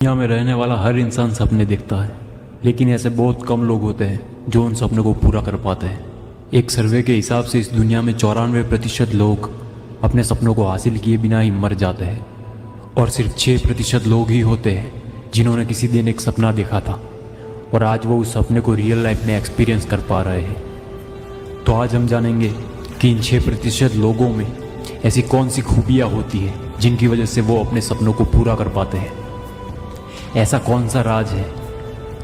दुनिया में रहने वाला हर इंसान सपने देखता है, लेकिन ऐसे बहुत कम लोग होते हैं जो उन सपनों को पूरा कर पाते हैं। एक सर्वे के हिसाब से इस दुनिया में 94% लोग अपने सपनों को हासिल किए बिना ही मर जाते हैं और सिर्फ 6% लोग ही होते हैं जिन्होंने किसी दिन एक सपना देखा था और आज वो उस सपने को रियल लाइफ में एक्सपीरियंस कर पा रहे हैं। तो आज हम जानेंगे कि इन 6% लोगों में ऐसी कौन सी खूबियाँ होती है जिनकी वजह से वो अपने सपनों को पूरा कर पाते हैं। ऐसा कौन सा राज है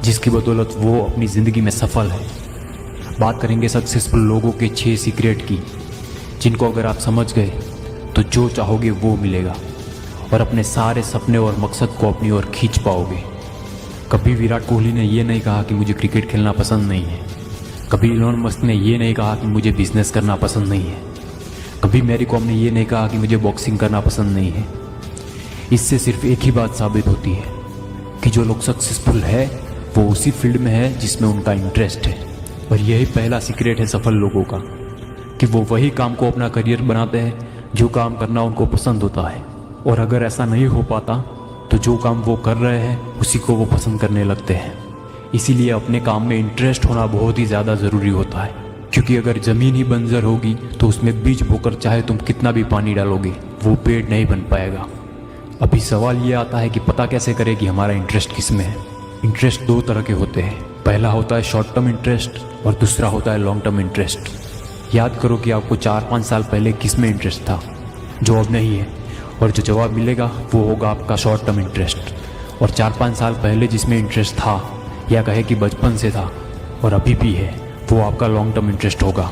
जिसकी बदौलत वो अपनी ज़िंदगी में सफल है। बात करेंगे सक्सेसफुल लोगों के 6 सीक्रेट की, जिनको अगर आप समझ गए तो जो चाहोगे वो मिलेगा और अपने सारे सपने और मकसद को अपनी ओर खींच पाओगे। कभी विराट कोहली ने ये नहीं कहा कि मुझे क्रिकेट खेलना पसंद नहीं है। कभी इलोन मस्क ने ये नहीं कहा कि मुझे बिजनेस करना पसंद नहीं है। कभी मैरी कॉम ने ये नहीं कहा कि मुझे बॉक्सिंग करना पसंद नहीं है। इससे सिर्फ एक ही बात साबित होती है कि जो लोग सक्सेसफुल है वो उसी फील्ड में है जिसमें उनका इंटरेस्ट है। और यही पहला सीक्रेट है सफल लोगों का कि वो वही काम को अपना करियर बनाते हैं जो काम करना उनको पसंद होता है। और अगर ऐसा नहीं हो पाता तो जो काम वो कर रहे हैं उसी को वो पसंद करने लगते हैं। इसीलिए अपने काम में इंटरेस्ट होना बहुत ही ज़्यादा ज़रूरी होता है, क्योंकि अगर ज़मीन ही बंजर होगी तो उसमें बीज बोकर चाहे तुम कितना भी पानी डालोगे वो पेड़ नहीं बन पाएगा। अभी सवाल ये आता है कि पता कैसे करें कि हमारा इंटरेस्ट किस में है। इंटरेस्ट 2 तरह के होते हैं। पहला होता है शॉर्ट टर्म इंटरेस्ट और दूसरा होता है लॉन्ग टर्म इंटरेस्ट। याद करो कि आपको 4-5 साल पहले किस में इंटरेस्ट था जो अब नहीं है, और जो जवाब मिलेगा वो होगा आपका शॉर्ट टर्म इंटरेस्ट। और 4-5 साल पहले जिसमें इंटरेस्ट था या कहे कि बचपन से था और अभी भी है, वो आपका लॉन्ग टर्म इंटरेस्ट होगा।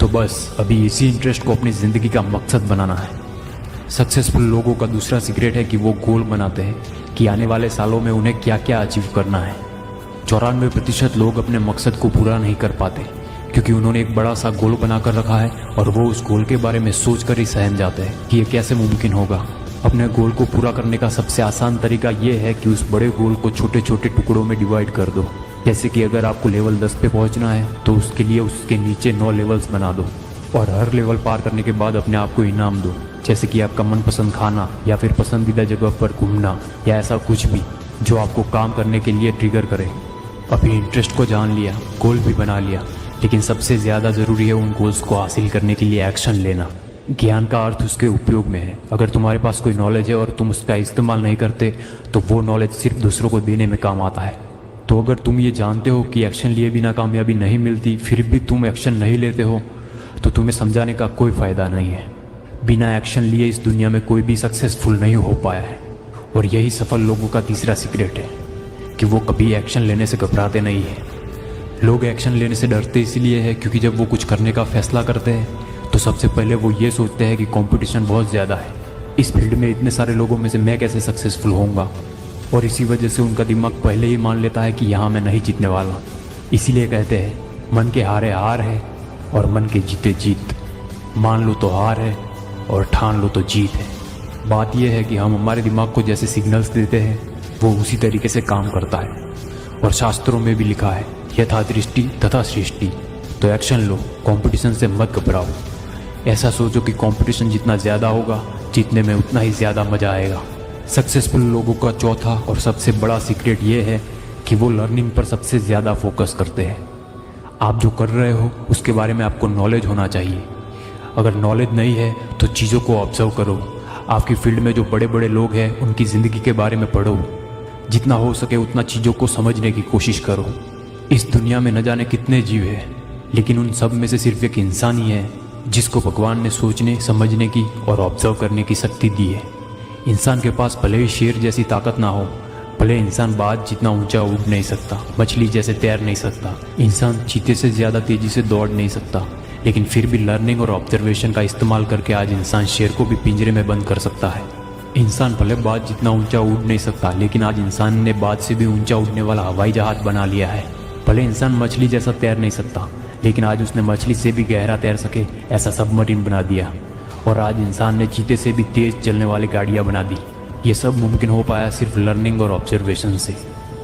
तो बस अभी इसी इंटरेस्ट को अपनी ज़िंदगी का मकसद बनाना है। सक्सेसफुल लोगों का दूसरा सीक्रेट है कि वो गोल बनाते हैं कि आने वाले सालों में उन्हें क्या क्या अचीव करना है। 94% लोग अपने मकसद को पूरा नहीं कर पाते क्योंकि उन्होंने एक बड़ा सा गोल बनाकर रखा है और वो उस गोल के बारे में सोचकर ही सहम जाते हैं कि ये कैसे मुमकिन होगा। अपने गोल को पूरा करने का सबसे आसान तरीका ये है कि उस बड़े गोल को छोटे छोटे टुकड़ों में डिवाइड कर दो। जैसे कि अगर आपको लेवल 10 पे पहुंचना है तो उसके लिए उसके नीचे 9 लेवल्स बना दो और हर लेवल पार करने के बाद अपने आप को इनाम दो, जैसे कि आपका मनपसंद खाना या फिर पसंदीदा जगह पर घूमना या ऐसा कुछ भी जो आपको काम करने के लिए ट्रिगर करे। अभी इंटरेस्ट को जान लिया, गोल भी बना लिया, लेकिन सबसे ज़्यादा ज़रूरी है उन गोल्स को हासिल करने के लिए एक्शन लेना। ज्ञान का अर्थ उसके उपयोग में है। अगर तुम्हारे पास कोई नॉलेज है और तुम उसका इस्तेमाल नहीं करते तो वो नॉलेज सिर्फ दूसरों को देने में काम आता है। तो अगर तुम ये जानते हो कि एक्शन लिए बिना कामयाबी नहीं मिलती, फिर भी तुम एक्शन नहीं लेते हो, तो तुम्हें समझाने का कोई फ़ायदा नहीं है। बिना एक्शन लिए इस दुनिया में कोई भी सक्सेसफुल नहीं हो पाया है। और यही सफल लोगों का तीसरा सीक्रेट है कि वो कभी एक्शन लेने से घबराते नहीं हैं। लोग एक्शन लेने से डरते इसलिए है क्योंकि जब वो कुछ करने का फैसला करते हैं तो सबसे पहले वो ये सोचते हैं कि कंपटीशन बहुत ज़्यादा है, इस फील्ड में इतने सारे लोगों में से मैं कैसे सक्सेसफुल होऊंगा। और इसी वजह से उनका दिमाग पहले ही मान लेता है कि यहाँ मैं नहीं जीतने वाला। इसीलिए कहते हैं मन के हारे हार है और मन के जीते जीत। मान लो तो हार है और ठान लो तो जीत है। बात यह है कि हम हमारे दिमाग को जैसे सिग्नल्स देते हैं वो उसी तरीके से काम करता है। और शास्त्रों में भी लिखा है यथा दृष्टि तथा सृष्टि। तो एक्शन लो, कंपटीशन से मत घबराओ। ऐसा सोचो कि कंपटीशन जितना ज़्यादा होगा जीतने में उतना ही ज़्यादा मज़ा आएगा। सक्सेसफुल लोगों का चौथा और सबसे बड़ा सीक्रेट ये है कि वो लर्निंग पर सबसे ज़्यादा फोकस करते हैं। आप जो कर रहे हो उसके बारे में आपको नॉलेज होना चाहिए। अगर नॉलेज नहीं है तो चीज़ों को ऑब्जर्व करो। आपकी फील्ड में जो बड़े बड़े लोग हैं उनकी ज़िंदगी के बारे में पढ़ो। जितना हो सके उतना चीज़ों को समझने की कोशिश करो। इस दुनिया में न जाने कितने जीव हैं, लेकिन उन सब में से सिर्फ एक इंसान ही है जिसको भगवान ने सोचने समझने की और ऑब्जर्व करने की शक्ति दी है। इंसान के पास भले ही शेर जैसी ताकत ना हो, भले इंसान बाज जितना ऊंचा उड़ नहीं सकता, मछली जैसे तैर नहीं सकता, इंसान चीते से ज़्यादा तेज़ी से दौड़ नहीं सकता, लेकिन फिर भी लर्निंग और ऑब्जर्वेशन का इस्तेमाल करके आज इंसान शेर को भी पिंजरे में बंद कर सकता है। इंसान भले बाज जितना ऊंचा उड़ नहीं सकता, लेकिन आज इंसान ने बाज से भी ऊंचा उड़ने वाला हवाई जहाज बना लिया है। भले इंसान मछली जैसा तैर नहीं सकता, लेकिन आज उसने मछली से भी गहरा तैर सके ऐसा सबमरीन बना दिया। और आज इंसान ने चीते से भी तेज़ चलने वाली गाड़ियाँ बना दी। ये सब मुमकिन हो पाया सिर्फ लर्निंग और ऑब्जर्वेशन से।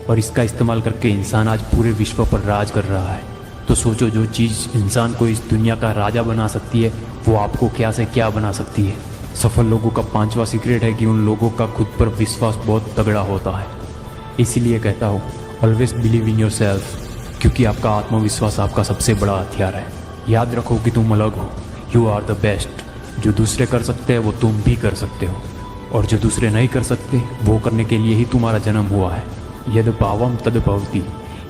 और इसका इस्तेमाल करके इंसान आज पूरे विश्व पर राज कर रहा है। तो सोचो, जो चीज़ इंसान को इस दुनिया का राजा बना सकती है वो आपको क्या से क्या बना सकती है। सफल लोगों का पांचवा सीक्रेट है कि उन लोगों का खुद पर विश्वास बहुत तगड़ा होता है। इसीलिए कहता हूँ always believe in your self, क्योंकि आपका आत्मविश्वास आपका सबसे बड़ा हथियार है। याद रखो कि तुम अलग हो, यू आर द बेस्ट। जो दूसरे कर सकते हैं वो तुम भी कर सकते हो, और जो दूसरे नहीं कर सकते वो करने के लिए ही तुम्हारा जन्म हुआ है। यद भावम तद भवति,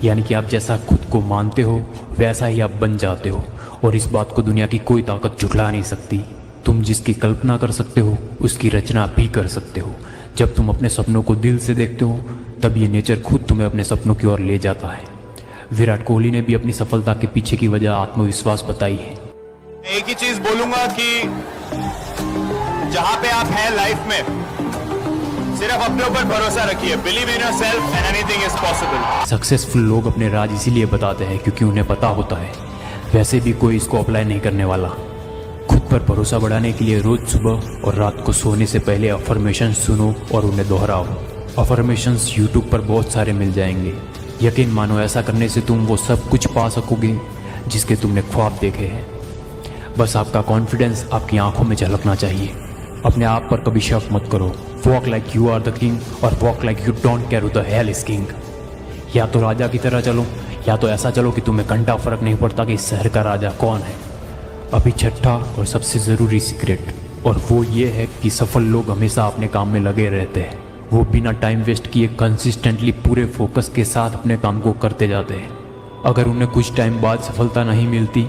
यानी कि आप जैसा खुद को मानते हो वैसा ही आप बन जाते हो, और इस बात को दुनिया की कोई ताकत झुठला नहीं सकती। तुम जिसकी कल्पना कर सकते हो उसकी रचना भी कर सकते हो। जब तुम अपने सपनों को दिल से देखते हो तब ये नेचर खुद तुम्हें अपने सपनों की ओर ले जाता है। विराट कोहली ने भी अपनी सफलता के पीछे की वजह आत्मविश्वास बताई है। एक ही चीज बोलूंगा कि जहां पे आप हैं लाइफ में, सिर्फ अपने ऊपर भरोसा रखिए। Believe in yourself and anything is possible. Successful लोग अपने राज इसीलिए बताते हैं क्योंकि उन्हें पता होता है वैसे भी कोई इसको अप्लाई नहीं करने वाला। खुद पर भरोसा बढ़ाने के लिए रोज सुबह और रात को सोने से पहले अफर्मेशन सुनो और उन्हें दोहराओ। अफर्मेशंस यूट्यूब पर बहुत सारे मिल जाएंगे। यकीन मानो ऐसा करने से तुम वो सब कुछ पा सकोगे जिसके तुमने ख्वाब देखे हैं। बस आपका कॉन्फिडेंस आपकी आंखों में झलकना चाहिए। अपने आप पर कभी शक मत करो। Walk like you are the king और walk like you don't care who the hell is king. या तो राजा की तरह चलो या तो ऐसा चलो कि तुम्हें घंटा फर्क नहीं पड़ता कि इस शहर का राजा कौन है। अभी छठा और सबसे ज़रूरी सीक्रेट, और वो ये है कि सफल लोग हमेशा अपने काम में लगे रहते हैं। वो बिना टाइम वेस्ट किए कंसिस्टेंटली पूरे फोकस के साथ अपने काम को करते जाते हैं। अगर उन्हें कुछ टाइम बाद सफलता नहीं मिलती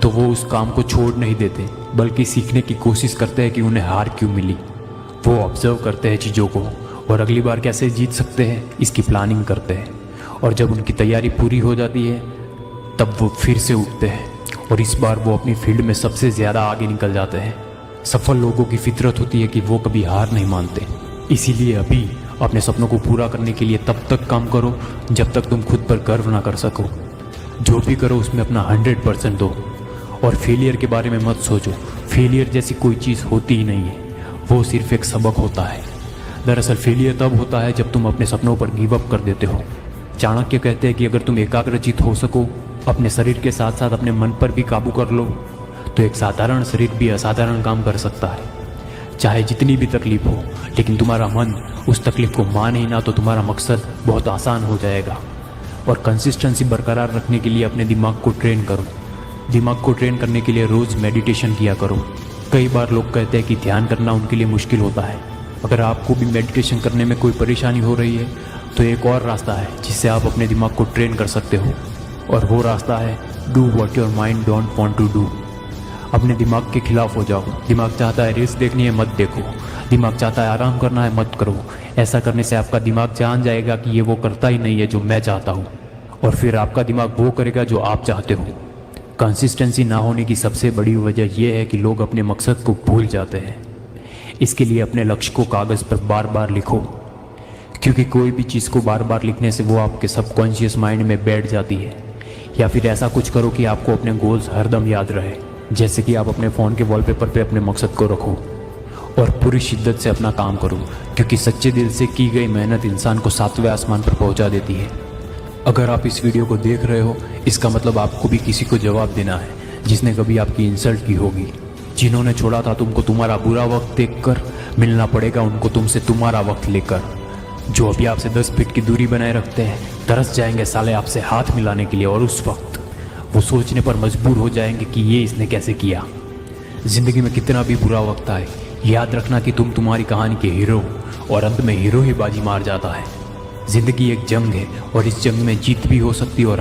तो वो उस काम को छोड़ नहीं देते, बल्कि सीखने की कोशिश करते हैं कि उन्हें हार क्यों मिली। वो ऑब्जर्व करते हैं चीज़ों को और अगली बार कैसे जीत सकते हैं इसकी प्लानिंग करते हैं, और जब उनकी तैयारी पूरी हो जाती है तब वो फिर से उठते हैं और इस बार वो अपनी फील्ड में सबसे ज़्यादा आगे निकल जाते हैं। सफल लोगों की फितरत होती है कि वो कभी हार नहीं मानते। इसीलिए अभी अपने सपनों को पूरा करने के लिए तब तक काम करो जब तक तुम खुद पर गर्व ना कर सको। जो भी करो उसमें अपना 100% दो, और फेलियर के बारे में मत सोचो। फेलियर जैसी कोई चीज़ होती ही नहीं है, वो सिर्फ एक सबक होता है। दरअसल फेलियर तब होता है जब तुम अपने सपनों पर गिव अप कर देते हो। चाणक्य कहते हैं कि अगर तुम एकाग्रचित हो सको, अपने शरीर के साथ साथ अपने मन पर भी काबू कर लो, तो एक साधारण शरीर भी असाधारण काम कर सकता है। चाहे जितनी भी तकलीफ हो, लेकिन तुम्हारा मन उस तकलीफ को माने ही ना तो तुम्हारा मकसद बहुत आसान हो जाएगा। और कंसिस्टेंसी बरकरार रखने के लिए अपने दिमाग को ट्रेन करो। दिमाग को ट्रेन करने के लिए रोज़ मेडिटेशन किया करो। कई बार लोग कहते हैं कि ध्यान करना उनके लिए मुश्किल होता है। अगर आपको भी मेडिटेशन करने में कोई परेशानी हो रही है तो एक और रास्ता है जिससे आप अपने दिमाग को ट्रेन कर सकते हो, और वो रास्ता है do what your mind don't want to do. अपने दिमाग के खिलाफ हो जाओ। दिमाग चाहता है रील्स देखनी है, मत देखो। दिमाग चाहता है आराम करना है, मत करो। ऐसा करने से आपका दिमाग जान जाएगा कि ये वो करता ही नहीं है जो मैं चाहता हूँ, और फिर आपका दिमाग वो करेगा जो आप चाहते हो। कंसिस्टेंसी ना होने की सबसे बड़ी वजह यह है कि लोग अपने मकसद को भूल जाते हैं। इसके लिए अपने लक्ष्य को कागज़ पर बार बार लिखो, क्योंकि कोई भी चीज़ को बार बार लिखने से वो आपके सबकॉन्शियस माइंड में बैठ जाती है। या फिर ऐसा कुछ करो कि आपको अपने गोल्स हरदम याद रहे, जैसे कि आप अपने फ़ोन के वॉलपेपर पे अपने मकसद को रखो और पूरी शिद्दत से अपना काम करो, क्योंकि सच्चे दिल से की गई मेहनत इंसान को 7वें आसमान पर पहुंचा देती है। अगर आप इस वीडियो को देख रहे हो, इसका मतलब आपको भी किसी को जवाब देना है जिसने कभी आपकी इंसल्ट की होगी। जिन्होंने छोड़ा था तुमको तुम्हारा बुरा वक्त देखकर, मिलना पड़ेगा उनको तुमसे तुम्हारा वक्त लेकर। जो अभी आपसे 10 फीट की दूरी बनाए रखते हैं तरस जाएंगे साले आपसे हाथ मिलाने के लिए, और उस वक्त वो सोचने पर मजबूर हो जाएंगे कि ये इसने कैसे किया। जिंदगी में कितना भी बुरा वक्त आए, याद रखना कि तुम तुम्हारी कहानी के हीरो हो, और अंत में हीरो ही बाजी मार जाता है। जिंदगी एक जंग है और इस जंग में जीत भी हो सकती है और